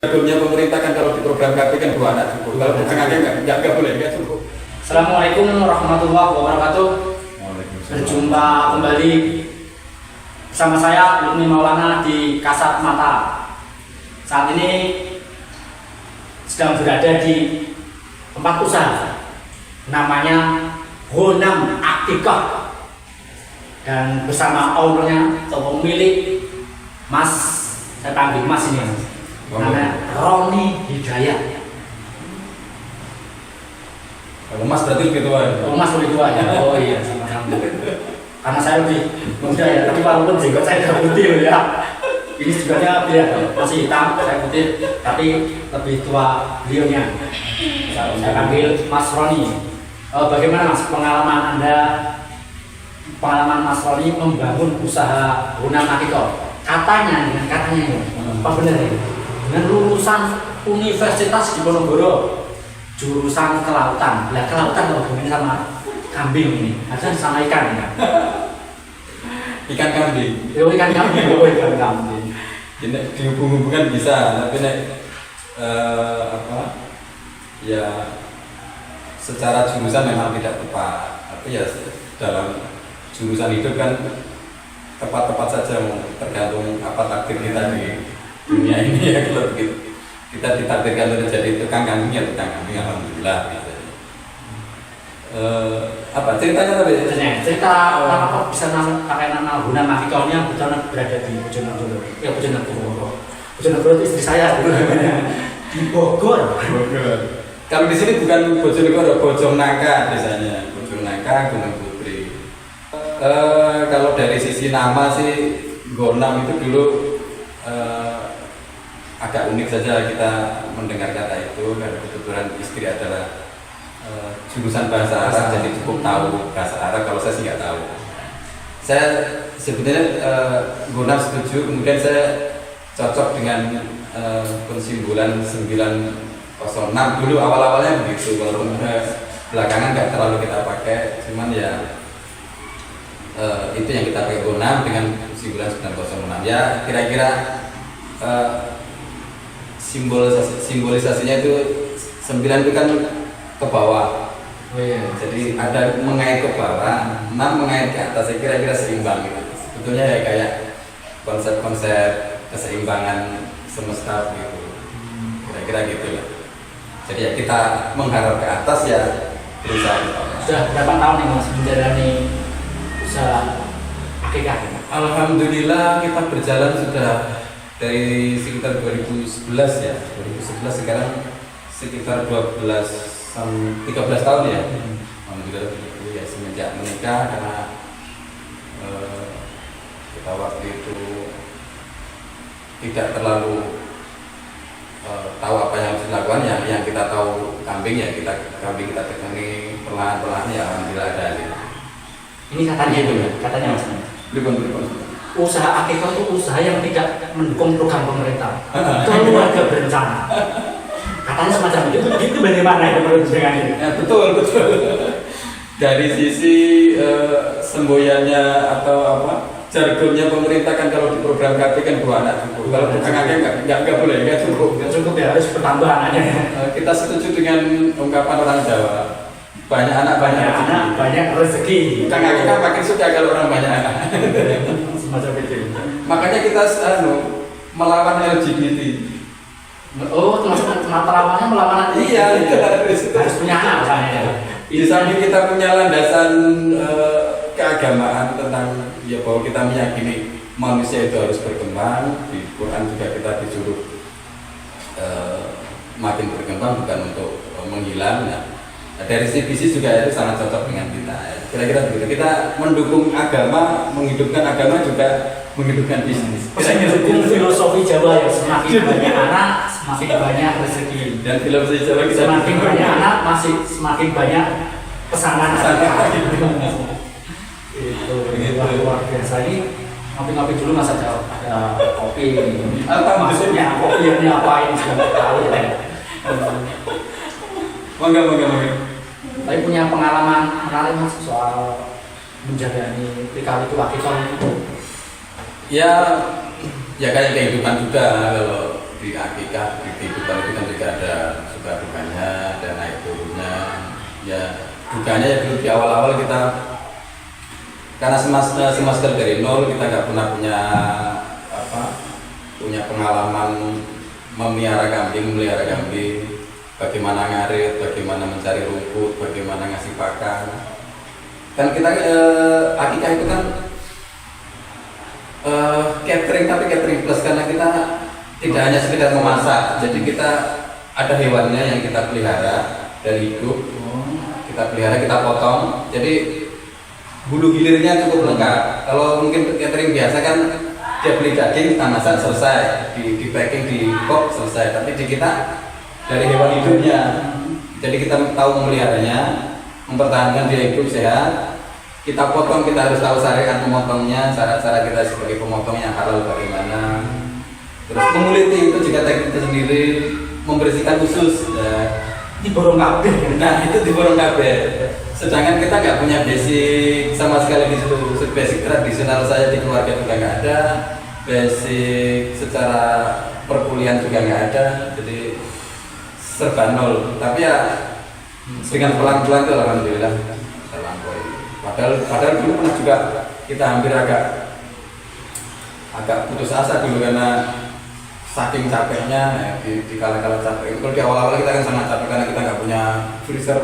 Sebelumnya pemerintah kan kalau di program KP kan 2 anak cukup. Kalau bukan nggak boleh, nggak cukup. Assalamualaikum warahmatullahi wabarakatuh. Berjumpa kembali bersama saya Lukni Maulana di Kasat Mata. Saat ini sedang berada di tempat usaha, namanya Honam Akikah, dan bersama ownernya atau pemilik Mas, saya panggil Mas ini. Namanya Roni Hidayat. Kalau Mas berarti lebih tua ya? Oh, Mas lebih tua ya? Oh iya, sama-sama. Karena saya lebih muda ya, tapi walaupun jenggot saya udah putih loh ya. Ini juga dia masih hitam, saya putih, tapi lebih tua beliaunya. Saya panggil Mas Roni. Bagaimana Mas pengalaman Anda, pengalaman Mas Roni membangun usaha Honam Akikah? Katanya ini, apa benar ya? Dengan lulusan Universitas Diponegoro, jurusan kelautan. Nah, kelautan kalau hubungannya sama kambing ini, harusnya sama ikan ya. Ikan kambing. Ikan kambing, ikan kambing. Dihubung-hubungkan bisa, tapi ya secara jurusan memang tidak tepat. Tapi ya dalam jurusan hidup kan tepat-tepat saja, tergantung apa takdir kita di dunia ini ya. Kalau begitu kita ditakdirkan untuk jadi tukang kambing ya tukang kambing, alhamdulillah gitu. Apa ceritanya tadi? Cerita apa bisa pakai nama Honam Akikahnya betul berada di Bojonegoro. Ya Bojonegoro. Bojonegoro itu istri saya di Bogor. Kalau di sini bukan Bojonegoro, Bojongnangka biasanya. Bojongnangka, Gunung Putri. Kalau dari sisi nama sih Honam itu dulu agak unik saja kita mendengar kata itu, dan kebetulan istri adalah jurusan bahasa Arab, jadi cukup tahu bahasa Arab. Kalau saya sih nggak tahu. Saya sebetulnya Honam setuju, kemudian saya cocok dengan pensimbolan 906 dulu awal-awalnya begitu, walaupun belakangan nggak terlalu kita pakai, cuman ya itu yang kita pakai Honam dengan simbolan 906 ya, kira-kira simbolisasinya itu 9 itu kan ke bawah. Oh iya. Jadi ada mengait ke bawah, 6 mengait ke atas, saya kira-kira seimbang gitu. Sebetulnya ya kayak konsep keseimbangan semesta gitu. Kira-kira gitu lah. Jadi ya kita mengharap ke atas ya berusaha ke bawah. Sudah berapa tahun nih Mas menjalani usaha akikah? Alhamdulillah kita berjalan sudah dari sekitar 2011 ya. 2011 sekarang sekitar 13 tahun ya. Alhamdulillah ya, semenjak menikah, karena kita waktu itu tidak terlalu tahu apa yang harus dilakukan. Yang kita tahu kambing ya kambing kita tekangi perlahan-perlahan ya, alhamdulillah ada gitu. Ini katanya itu ya, katanya Mas. Usaha akikah itu usaha yang tidak mendukung program pemerintah. Keluarga berencana. Katanya semacam itu bagaimana itu menurut dengan ini? Ya, betul. Dari sisi semboyannya atau apa jargonnya pemerintah kan kalau di program KP kan 2 anak cukup. Kalau bukan nggak boleh, nggak cukup. Nggak cukup ya, harus bertambah anaknya. Kita setuju dengan ungkapan orang Jawa, banyak anak banyak rezeki. Kang Akikah makin suka kalau orang banyak anak. Semacam itu. Makanya kita melawan LGBT. Oh, termasuk lawannya melawan. Iya, harus punya anak misalnya. Di samping kita punya landasan keagamaan tentang ya bahwa kita meyakini manusia itu harus berkembang. Di Quran juga kita disuruh makin berkembang, bukan untuk menghilang. Nah, dari sisi juga itu sangat cocok dengan kita. Kira-kira begitu. Kita mendukung agama, menghidupkan agama, juga menghidupkan bisnis. Kita mendukung filosofi Jawa yang semakin banyak anak, semakin banyak rezeki. Dan filosofi Jawa kita semakin banyak anak, semakin banyak pesanan. Itu luar biasa. Ini ngopi-ngopi dulu Mas, ada kopi. Apa maksudnya kopi ini apa ini sudah tahu ya. Mangga. Tapi punya pengalaman menarik Mas soal menjalani akikah itu akikah itu. Ya kayak kehidupan juga, kalau di akikah duganya ya dulu di awal-awal kita karena sama sekali dari nol, kita nggak pernah punya pengalaman memelihara kambing, bagaimana ngarit, bagaimana mencari rumput, bagaimana ngasih pakan. Kan kita akikah itu kan catering, tapi catering plus, karena kita tidak hanya sekedar memasak, jadi kita ada hewannya yang kita pelihara dari hidup, kita potong, jadi bulu hilirnya cukup lengkap. Kalau mungkin catering biasa kan dia beli daging, kita masak selesai, di packing, di box selesai, tapi di kita dari hewan hidupnya, jadi kita tahu memeliharanya, mempertahankan dia hidup sehat. Kita potong, kita harus tahu syariat memotongnya, cara-cara kita sebagai pemotong yang halal bagaimana. Terus menguliti itu juga teknik sendiri, membersihkan usus. Di borong kabeh. Nah itu di borong kabeh. Sedangkan kita nggak punya basic sama sekali di situ. Basic tradisional saya di keluarga juga nggak ada, basic secara perkuliahan juga nggak ada, jadi serba nol. Tapi ya dengan pelan-pelan itu alhamdulillah terlampaui. Padahal dulu pernah juga kita hampir agak putus asa dulu karena saking capeknya ya, di kala-kala capek. Kalau di awal-awal kita kan sangat capek karena kita nggak punya freezer,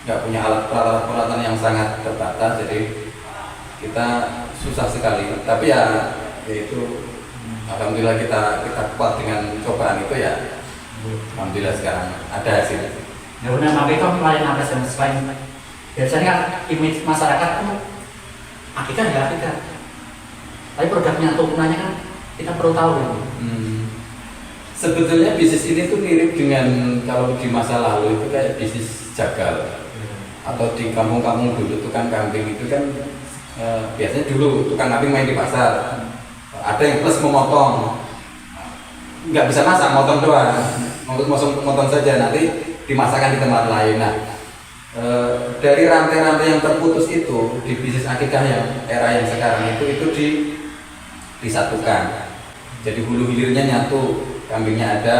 nggak punya alat peralatan yang sangat terbatas, jadi kita susah sekali. Tapi ya itu alhamdulillah kita kuat dengan cobaan itu ya. Alhamdulillah sekarang ada hasilnya. Ya benar, tapi kok kemarin apa selain biasanya kan image masyarakat itu akikah ya akikah. Tapi produknya turunannya kan kita perlu tahu ya. Sebetulnya bisnis ini tuh mirip dengan kalau di masa lalu itu kayak bisnis jagal, atau di kampung-kampung dulu tukang kambing itu kan biasanya dulu tukang kambing main di pasar, ada yang plus memotong, nggak bisa masak, motong doang, motong saja, nanti dimasakkan di tempat lain. Nah dari rantai-rantai yang terputus itu di bisnis akikah yang era yang sekarang itu disatukan, jadi hulu hilirnya nyatu. Kambingnya ada,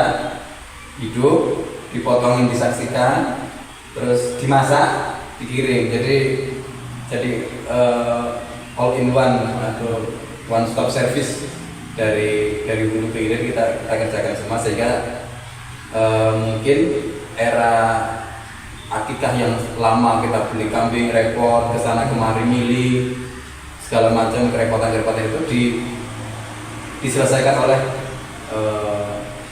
hidup, dipotongin, disaksikan, terus dimasak, dikirim. Jadi all in one atau one stop service dari hulu ke hilir kita kerjakan semua, sehingga mungkin era akikah yang lama kita beli kambing repot kesana kemari milih segala macam kerepotan itu diselesaikan oleh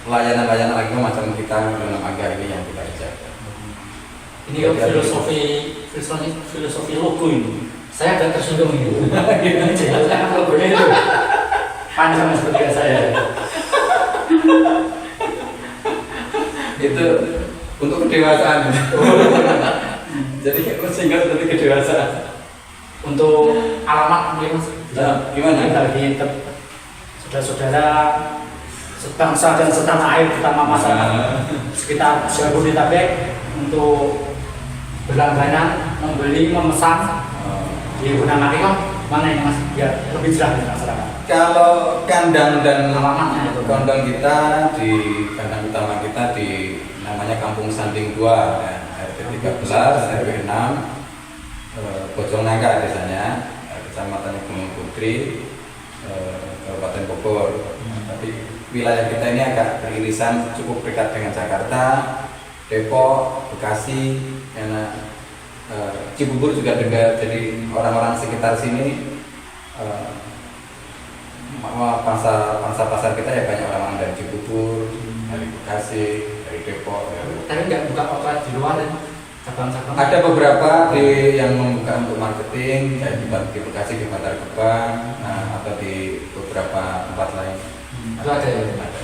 layanan lagi macam kita dalam agama ini yang kita kerjakan. Ini kan filosofi logo ini. Saya agak tersinggung ini. Ini jelasnya logonya itu panjang seperti saya. Itu untuk kedewasaan. Jadi sehingga seperti kedewasaan. Untuk alamat mungkin mas. Nah, gimana? Bagi saudara-saudara sebangsa dan setanah air, terutama masyarakat sekitar Jabodetabek untuk berlangganan, membeli, memesan di Gunung Akikah, mana ini mas? Biar lebih jelas di masyarakat. Kalau kandang dan alamatnya itu kandang kita di kandang utama kita di namanya Kampung Sanding 2 ya, RT 13 RW 6 Bojong Nangka desanya, kecamatan Gunung Putri, Kabupaten Bogor. Tapi wilayah kita ini agak beririsan, cukup dekat dengan Jakarta, Depok, Bekasi, karena Cibubur juga dekat. Jadi orang-orang sekitar sini pasar kita ya banyak orang-orang dari Cibubur, dari Bekasi, dari Depok. Tapi nggak buka outlet di luar ya? Cabang-cabang? Ada beberapa yang membuka untuk marketing, ya di Bekasi, di Bantar Gebang, atau di beberapa tempat lain. Itu ada ya? Ada.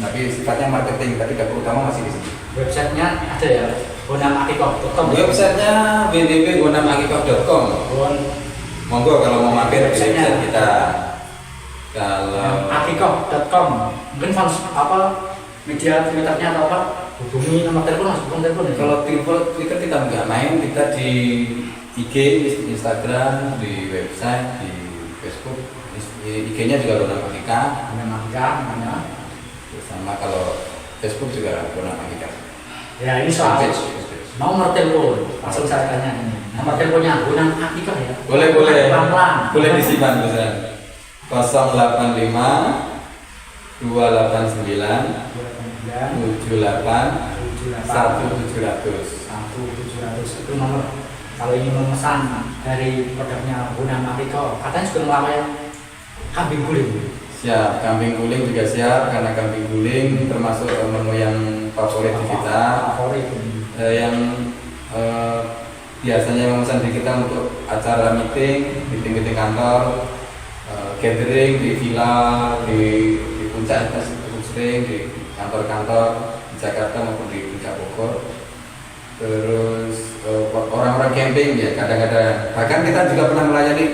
Tapi sifatnya marketing, tapi dapur utama masih di sini. Websitenya ada ya? gonamakikah.com. Websitenya www.gonamakikah.com. Monggo kalau mau mampir di website kita. Kalau akikah.com mungkin apa media Twitternya atau apa, hubungi nomor telepon mas, hubungi telepon ya? Kalau Twitter kita nggak main, kita di IG, Instagram, di website, di Facebook. IG-nya juga Gona Akikah namanya. Sama kalau Facebook juga Gona Akikah. Ya ini soal nomor telepon langsung saya tanya ini nomor teleponnya Bonang Akikah ya Boleh pelan-pelan boleh disimpan Ustaz. 085 289 78 1700. 1700 itu nomor kalau ingin memesan dari produknya Bonang Akikah katanya juga melayani kambing guling. Siap, kambing guling juga siap karena kambing guling termasuk menu yang favorit di kita. Favorit. Yang biasanya memesan di kita untuk acara meeting kantor, gathering di villa, di puncak itu cukup sering di kantor-kantor di Jakarta maupun di puncak Bogor. Terus orang-orang camping ya kadang-kadang. Bahkan kita juga pernah melayani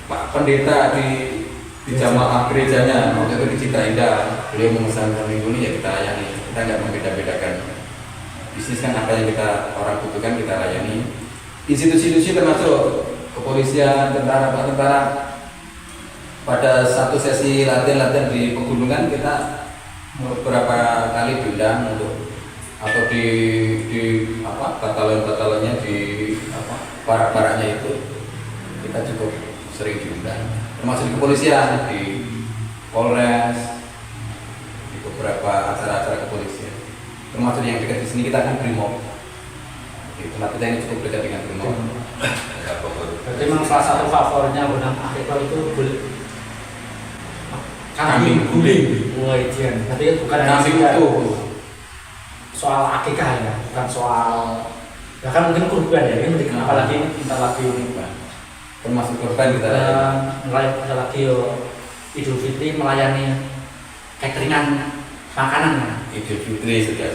Pak Pendeta di jamaah gerejanya waktu itu di Citra Indah. Beliau memesan kambing guling ya kita layani. Kita nggak membeda-bedakan. Bisnis kan apa yang kita orang butuhkan kita layani. Institusi-institusi termasuk kepolisian, tentara. Pada satu sesi latihan di pegunungan kita beberapa kali diundang untuk atau di batalon-batalonnya di barak-baraknya itu kita cukup sering diundang. Termasuk di kepolisian, di Polres, di beberapa acara-acara kepolisian. Termasuk yang dekat di sini kita akan Brimob. Di tempat kita ini cukup dekat dengan Brimob. Berarti memang salah satu favoritnya Bonang Akikah itu kambing guling. Wah, ijian. Berarti bukan kambing itu soal akikah ya, bukan soal ya kan mungkin kurban ya, ini apalagi kita lagi termasuk kurban kita mulai ada lagi Idul Fitri melayani cateringan makanan. Idul Fitri sudah.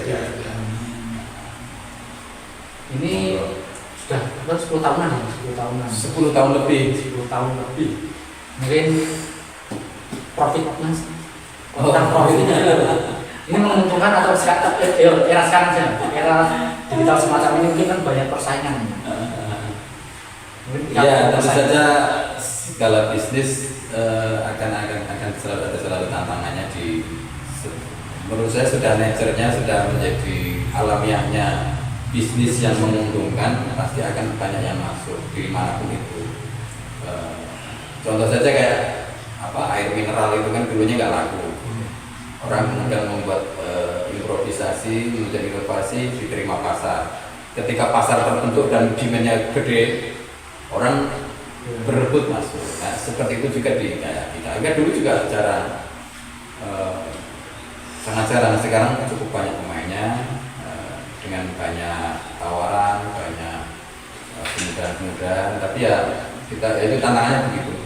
Ini sudah 10 tahunan ya, 10 tahun lebih. 10 tahun lebih. Mungkin profit mas. Tentang profitnya ini menguntungkan atau era sekarang saja, era digital semacam ini mungkin kan banyak persaingan. Ya tentu saja segala bisnis akan selalu tantangannya menurut saya sudah nature-nya sudah menjadi alamiahnya bisnis yang menguntungkan pasti akan banyak yang masuk di manapun itu. Contoh saja kayak air mineral itu kan dulunya nggak laku. Orang kemudian membuat improvisasi, kemudian inovasi diterima pasar. Ketika pasar terbentuk dan demand-nya gede, orang berebut masuk. Nah, seperti itu juga di kita. Enggak dulu juga sangat jarang. Sekarang cukup banyak pemainnya dengan banyak tawaran, banyak kemudahan-kemudahan. Tapi ya itu tantangannya begitu.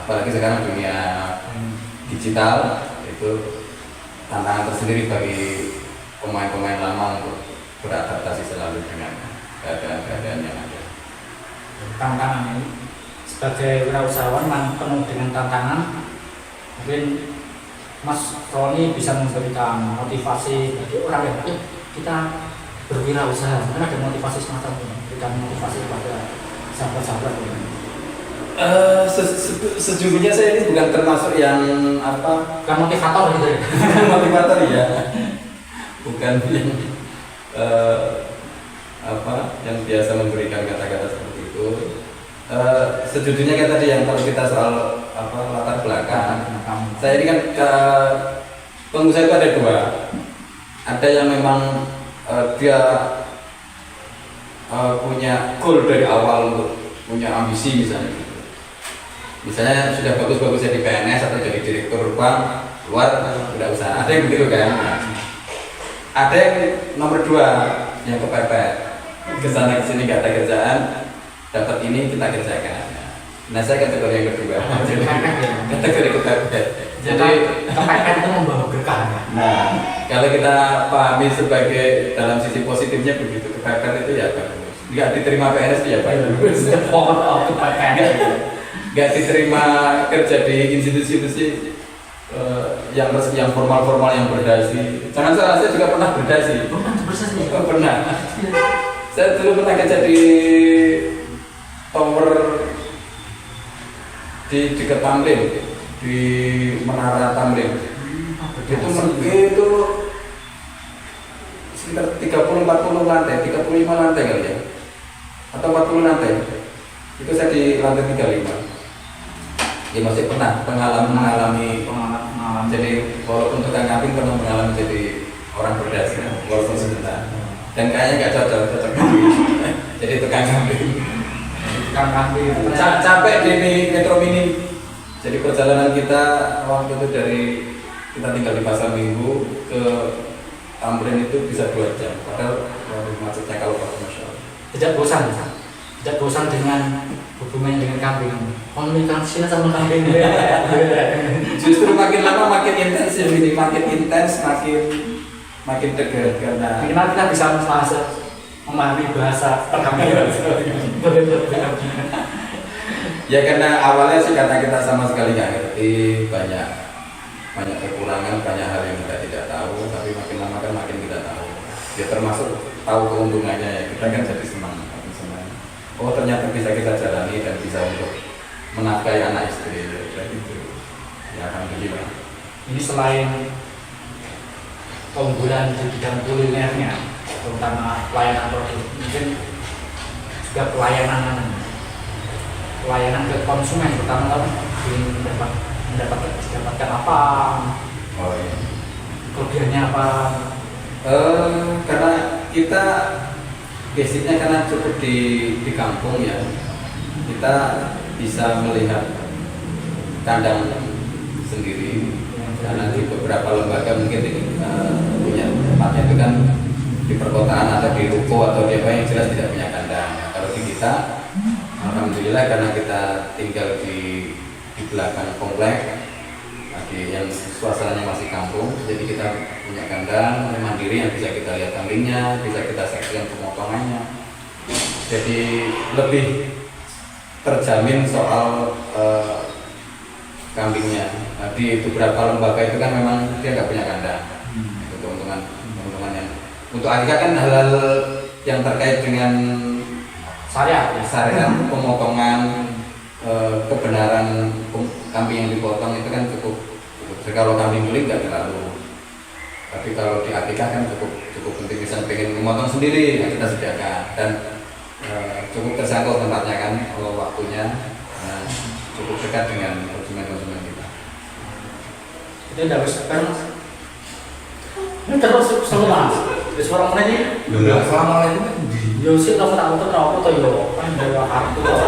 Apalagi sekarang dunia digital itu tantangan tersendiri bagi pemain-pemain lama untuk beradaptasi selalu dengan keadaan-keadaan yang ada. Tantangan ini sebagai wirausahawan memang penuh dengan tantangan. Mungkin Mas Roni bisa memberikan motivasi bagi orang yang kita berwirausaha. Mungkin ada motivasi semacam ini, berikan motivasi pada sahabat-sahabat ini. Sejujurnya saya ini bukan termasuk yang bukan motivator gitu ya. Motivator ya. Bukan yang yang biasa memberikan kata-kata seperti itu. Sejujurnya kayak tadi yang kalau kita soal latar belakang, saya ini kan pengusaha itu ada dua. Ada yang memang dia punya goal dari awal untuk punya ambisi misalnya sudah bagus-bagusnya di PNS atau jadi direktur bank luar tidak usah. Ada yang begitu kan. Ada yang nomor dua yang kepepet kesana kesini nggak ada kerjaan, dapat ini kita kerjakan. Nah saya kategori yang kedua. Jadi kategori kepepet. Jadi kepepet itu membawa berkah. Nah kalau kita pahami sebagai dalam sisi positifnya begitu, kepepet itu ya bagus. Nggak diterima PNS itu ya bagus. Nggak diterima kerja di institusi-institusi yang formal-formal yang berdasi. Jangan salah, saya juga pernah berdasi. Pernah. Saya dulu pernah kerja di tower di dekat Tamrin, di Menara Tamrin. Itu sekitar 30-40 lantai, 35 lantai kali ya, atau 40 lantai. Itu saya di lantai 35. Ya masih pernah mengalami. Jadi walaupun tukang kambing pernah mengalami jadi orang berdasi, walaupun sebentar. Dan kayaknya nggak cocok jadi tukang kambing. Capek di Metro Mini. Jadi perjalanan kita waktu itu dari kita tinggal di Pasar Minggu ke Tamrin itu bisa 2 jam. Padahal macetnya kalau komersial. Tidak bosan dengan hubungannya dengan kambing. Komunikasinya sama kambing. Justru makin lama makin intens, makin dekat karena minimal kita bisa memahami bahasa perkambingan. Ya karena awalnya sih karena kita sama sekali nggak ngerti, banyak kekurangan, banyak hal yang kita tidak tahu, tapi makin lama kan makin kita tahu. Ya termasuk tahu keuntungannya ya, kita kan jadi senang. Oh ternyata bisa kita jalani dan bisa untuk menafkahi anak istri kayak gitu. Ya alhamdulillah. Ini selain keunggulan di bidang kulinernya, terutama pelayanan produk, mungkin juga pelayanan ke konsumen, terutama ingin mendapatkan apa, kelebihannya apa. Karena kita basicnya karena cukup di kampung ya, kita bisa melihat kandang sendiri. Karena di beberapa lembaga mungkin punya tempatnya itu kan di perkotaan atau di ruko atau di apa yang jelas tidak punya kandang. Nah, kalau di kita, alhamdulillah karena kita tinggal di belakang komplek, yang suasananya masih kampung, jadi kita punya kandang mandiri yang bisa kita lihat kambingnya, bisa kita saksikan pemotongannya. Jadi lebih terjamin soal kambingnya. Nah, di beberapa lembaga itu kan memang dia nggak punya kandang. Itu keuntungan yang untuk Agika kan hal-hal yang terkait dengan syariat, pemotongan, kebenaran kambing yang dipotong itu kan cukup. Kalau kambing guling nggak terlalu. Tapi kalau di Agika kan cukup penting, bisa pengen memotong sendiri, ya kita sediakan dan cukup terjangkau tempatnya kan, kalau waktunya cukup dekat dengan konsumen kita. Itu udah bisa kan? Ini terus selalu mas. Di suara mana ini? Assalamualaikum. Yo sih kamu tahu tuh kenapa tuh yo? Kan dari aku tuh.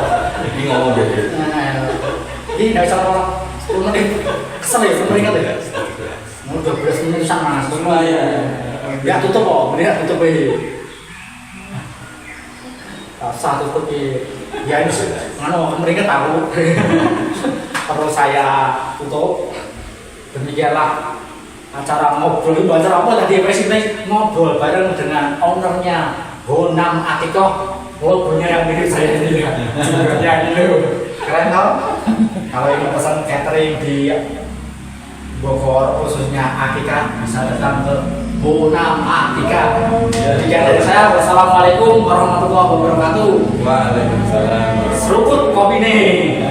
Ini ngomong gitu. Ini dari sama 10 menit. Kesel ya, 10 menit ya. Mau 12 menit sama mas. Ya tutup kok, mendingan tutup aja. Satu tutup ya ini sih. Mana mereka tahu. Perlu saya tutup. Demikianlah acara ngobrol itu acara apa tadi Presiden ngobrol bareng dengan ownernya Bonam Atikoh. Ngobrolnya yang mirip saya ini sebenarnya ini keren tau. Kalau ingin pesan catering di Bogor khususnya Akika bisa datang ke Bonam Akika. Demikian dari saya, wassalamualaikum warahmatullahi wabarakatuh. Waalaikumsalam. Seruput kopi nih.